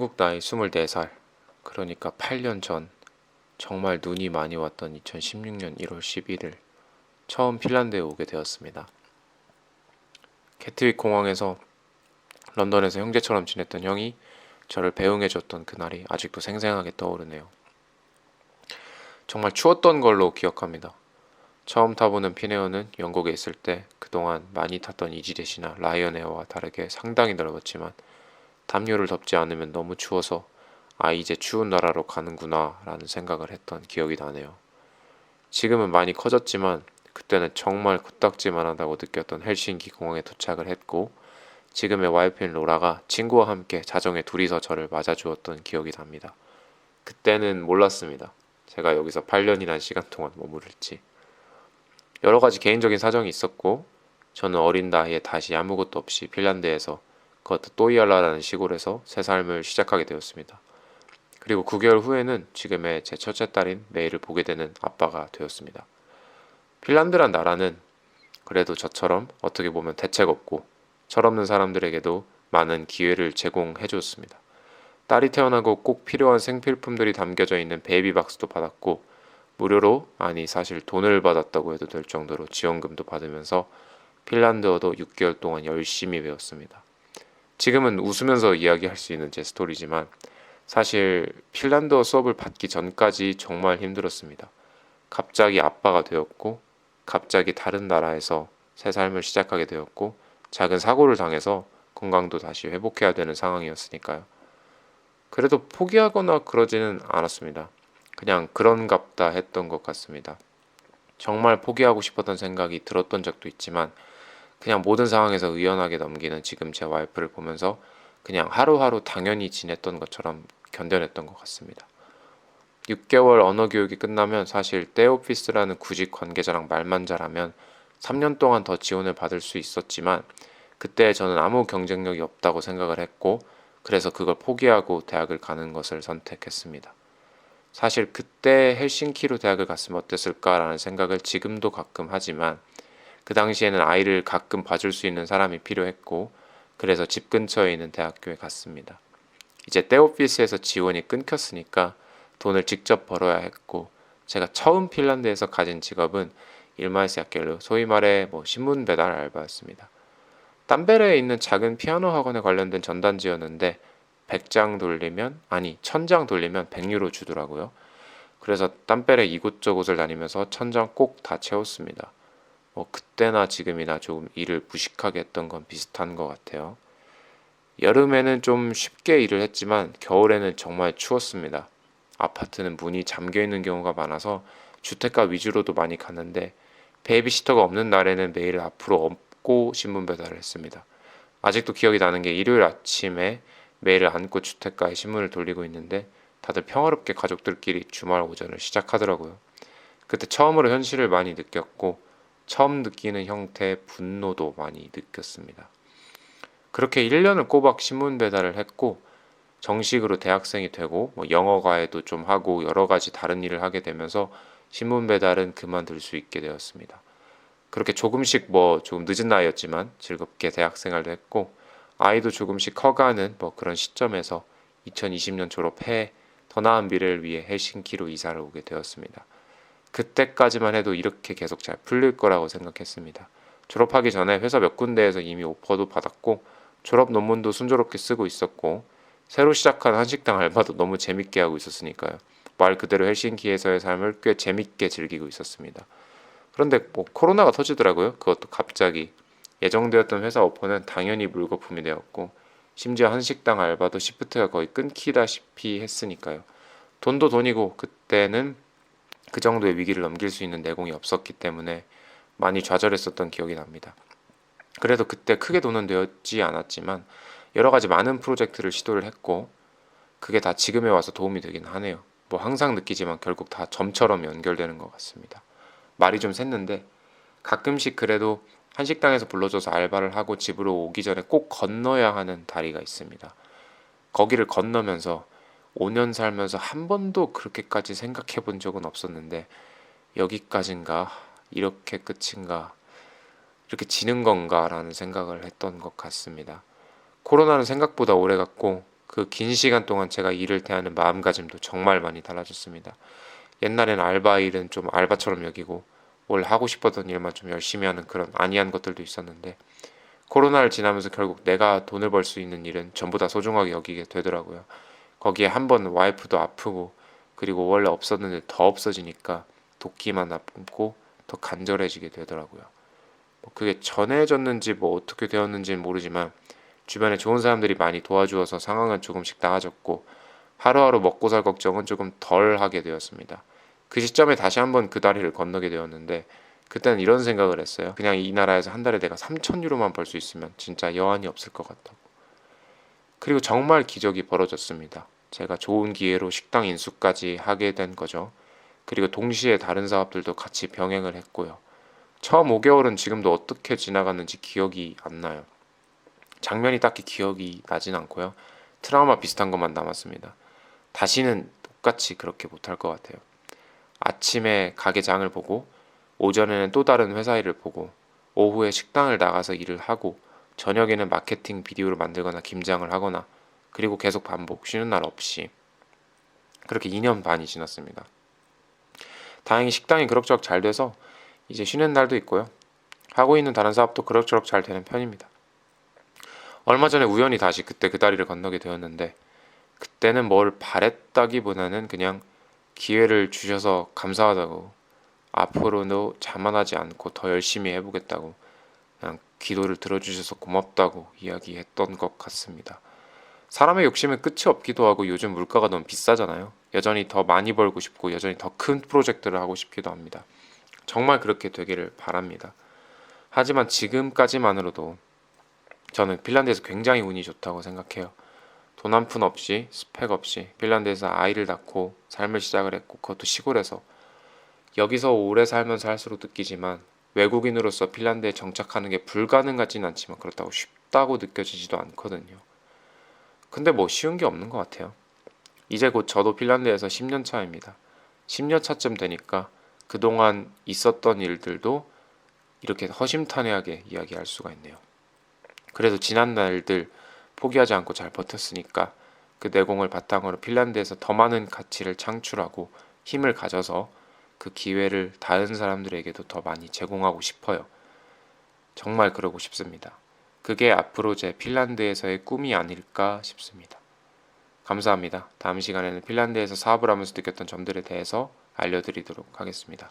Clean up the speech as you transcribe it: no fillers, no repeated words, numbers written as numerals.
한국 나이 24살, 그러니까 8년 전, 정말 눈이 많이 왔던 2016년 1월 11일, 처음 핀란드에 오게 되었습니다. 게트윅 공항에서 런던에서 형제처럼 지냈던 형이 저를 배웅해줬던 그날이 아직도 생생하게 떠오르네요. 정말 추웠던 걸로 기억합니다. 처음 타보는 핀에어는 영국에 있을 때 그동안 많이 탔던 이지젯이나 라이언에어와 다르게 상당히 넓었지만 담요를 덮지 않으면 너무 추워서 이제 추운 나라로 가는구나 라는 생각을 했던 기억이 나네요. 지금은 많이 커졌지만 그때는 정말 코딱지만 하다고 느꼈던 헬싱키 공항에 도착을 했고 지금의 와이프인 로라가 친구와 함께 자정에 둘이서 저를 맞아주었던 기억이 납니다. 그때는 몰랐습니다. 제가 여기서 8년이나 시간 동안 머무를지. 여러 가지 개인적인 사정이 있었고 저는 어린 나이에 다시 아무것도 없이 핀란드에서 그것도 또이알라라는 시골에서 새 삶을 시작하게 되었습니다. 그리고 9개월 후에는 지금의 제 첫째 딸인 메이를 보게 되는 아빠가 되었습니다. 핀란드란 나라는 그래도 저처럼 어떻게 보면 대책 없고 철없는 사람들에게도 많은 기회를 제공해 줬습니다. 딸이 태어나고 꼭 필요한 생필품들이 담겨져 있는 베이비박스도 받았고 무료로, 아니 사실 돈을 받았다고 해도 될 정도로 지원금도 받으면서 핀란드어도 6개월 동안 열심히 배웠습니다. 지금은 웃으면서 이야기할 수 있는 제 스토리지만 사실 핀란드어 수업을 받기 전까지 정말 힘들었습니다. 갑자기 아빠가 되었고 갑자기 다른 나라에서 새 삶을 시작하게 되었고 작은 사고를 당해서 건강도 다시 회복해야 되는 상황이었으니까요. 그래도 포기하거나 그러지는 않았습니다. 그냥 그런갑다 했던 것 같습니다. 정말 포기하고 싶었던 생각이 들었던 적도 있지만 그냥 모든 상황에서 의연하게 넘기는 지금 제 와이프를 보면서 그냥 하루하루 당연히 지냈던 것처럼 견뎌냈던 것 같습니다. 6개월 언어 교육이 끝나면 사실 떼오피스라는 구직 관계자랑 말만 잘하면 3년 동안 더 지원을 받을 수 있었지만 그때 저는 아무 경쟁력이 없다고 생각을 했고 그래서 그걸 포기하고 대학을 가는 것을 선택했습니다. 사실 그때 헬싱키로 대학을 갔으면 어땠을까라는 생각을 지금도 가끔 하지만 그 당시에는 아이를 가끔 봐줄 수 있는 사람이 필요했고 그래서 집 근처에 있는 대학교에 갔습니다. 이제 떼오피스에서 지원이 끊겼으니까 돈을 직접 벌어야 했고 제가 처음 핀란드에서 가진 직업은 일마이스야켈루, 소위 말해 신문 배달 알바였습니다. 땀베레에 있는 작은 피아노 학원에 관련된 전단지였는데 100장 돌리면, 아니 1000장 돌리면 100유로 주더라고요. 그래서 땀베레 이곳저곳을 다니면서 1000장 꼭 다 채웠습니다. 그때나 지금이나 조금 일을 무식하게 했던 건 비슷한 것 같아요. 여름에는 좀 쉽게 일을 했지만 겨울에는 정말 추웠습니다. 아파트는 문이 잠겨 있는 경우가 많아서 주택가 위주로도 많이 갔는데 베이비시터가 없는 날에는 매일 앞으로 업고 신문 배달을 했습니다. 아직도 기억이 나는 게 일요일 아침에 매일 안고 주택가에 신문을 돌리고 있는데 다들 평화롭게 가족들끼리 주말 오전을 시작하더라고요. 그때 처음으로 현실을 많이 느꼈고 처음 느끼는 형태의 분노도 많이 느꼈습니다. 그렇게 1년을 꼬박 신문 배달을 했고 정식으로 대학생이 되고 영어 과외도 좀 하고 여러 가지 다른 일을 하게 되면서 신문 배달은 그만둘 수 있게 되었습니다. 그렇게 조금씩 조금 늦은 나이였지만 즐겁게 대학 생활도 했고 아이도 조금씩 커가는 그런 시점에서 2020년 졸업해 더 나은 미래를 위해 헬싱키로 이사를 오게 되었습니다. 그때까지만 해도 이렇게 계속 잘 풀릴 거라고 생각했습니다. 졸업하기 전에 회사 몇 군데에서 이미 오퍼도 받았고 졸업 논문도 순조롭게 쓰고 있었고 새로 시작한 한식당 알바도 너무 재밌게 하고 있었으니까요. 말 그대로 헬싱키에서의 삶을 꽤 재밌게 즐기고 있었습니다. 그런데 코로나가 터지더라고요. 그것도 갑자기. 예정되었던 회사 오퍼는 당연히 물거품이 되었고 심지어 한식당 알바도 시프트가 거의 끊기다시피 했으니까요. 돈도 돈이고 그때는 그 정도의 위기를 넘길 수 있는 내공이 없었기 때문에 많이 좌절했었던 기억이 납니다. 그래도 그때 크게 돈은 되었지 않았지만 여러 가지 많은 프로젝트를 시도를 했고 그게 다 지금에 와서 도움이 되긴 하네요. 항상 느끼지만 결국 다 점처럼 연결되는 것 같습니다. 말이 좀 샜는데 가끔씩 그래도 한식당에서 불러줘서 알바를 하고 집으로 오기 전에 꼭 건너야 하는 다리가 있습니다. 거기를 건너면서 5년 살면서 한 번도 그렇게까지 생각해 본 적은 없었는데 여기까지인가? 이렇게 끝인가? 이렇게 지는 건가? 라는 생각을 했던 것 같습니다. 코로나는 생각보다 오래 갔고 그 긴 시간 동안 제가 일을 대하는 마음가짐도 정말 많이 달라졌습니다. 옛날엔 알바 일은 좀 알바처럼 여기고 뭘 하고 싶었던 일만 좀 열심히 하는 그런 안이한 것들도 있었는데 코로나를 지나면서 결국 내가 돈을 벌 수 있는 일은 전부 다 소중하게 여기게 되더라고요. 거기에 한번 와이프도 아프고 그리고 원래 없었는 데 더 없어지니까 돕기만 남고 더 간절해지게 되더라고요. 뭐 그게 전해졌는지 뭐 어떻게 되었는지는 모르지만 주변에 좋은 사람들이 많이 도와주어서 상황은 조금씩 나아졌고 하루하루 먹고 살 걱정은 조금 덜 하게 되었습니다. 그 시점에 다시 한번 그 다리를 건너게 되었는데 그때는 이런 생각을 했어요. 그냥 이 나라에서 한 달에 내가 3,000유로만 벌 수 있으면 진짜 여한이 없을 것 같다고. 그리고 정말 기적이 벌어졌습니다. 제가 좋은 기회로 식당 인수까지 하게 된 거죠. 그리고 동시에 다른 사업들도 같이 병행을 했고요. 처음 5개월은 지금도 어떻게 지나갔는지 기억이 안 나요. 장면이 딱히 기억이 나진 않고요. 트라우마 비슷한 것만 남았습니다. 다시는 똑같이 그렇게 못할 것 같아요. 아침에 가게 장을 보고 오전에는 또 다른 회사 일을 보고 오후에 식당을 나가서 일을 하고 저녁에는 마케팅 비디오를 만들거나 김장을 하거나 그리고 계속 반복 쉬는 날 없이 그렇게 2년 반이 지났습니다. 다행히 식당이 그럭저럭 잘 돼서 이제 쉬는 날도 있고요. 하고 있는 다른 사업도 그럭저럭 잘 되는 편입니다. 얼마 전에 우연히 다시 그때 그 다리를 건너게 되었는데 그때는 뭘 바랬다기보다는 그냥 기회를 주셔서 감사하다고 앞으로도 자만하지 않고 더 열심히 해보겠다고 그냥 기도를 들어주셔서 고맙다고 이야기했던 것 같습니다. 사람의 욕심은 끝이 없기도 하고 요즘 물가가 너무 비싸잖아요. 여전히 더 많이 벌고 싶고 여전히 더 큰 프로젝트를 하고 싶기도 합니다. 정말 그렇게 되기를 바랍니다. 하지만 지금까지만으로도 저는 핀란드에서 굉장히 운이 좋다고 생각해요. 돈 한 푼 없이 스펙 없이 핀란드에서 아이를 낳고 삶을 시작을 했고 그것도 시골에서 여기서 오래 살면서 할수록 느끼지만 외국인으로서 핀란드에 정착하는 게 불가능하진 않지만 그렇다고 쉽다고 느껴지지도 않거든요. 근데 뭐 쉬운 게 없는 것 같아요. 이제 곧 저도 핀란드에서 10년 차입니다. 10년 차쯤 되니까 그동안 있었던 일들도 이렇게 허심탄회하게 이야기할 수가 있네요. 그래도 지난 날들 포기하지 않고 잘 버텼으니까 그 내공을 바탕으로 핀란드에서 더 많은 가치를 창출하고 힘을 가져서 그 기회를 다른 사람들에게도 더 많이 제공하고 싶어요. 정말 그러고 싶습니다. 그게 앞으로 제 핀란드에서의 꿈이 아닐까 싶습니다. 감사합니다. 다음 시간에는 핀란드에서 사업을 하면서 느꼈던 점들에 대해서 알려드리도록 하겠습니다.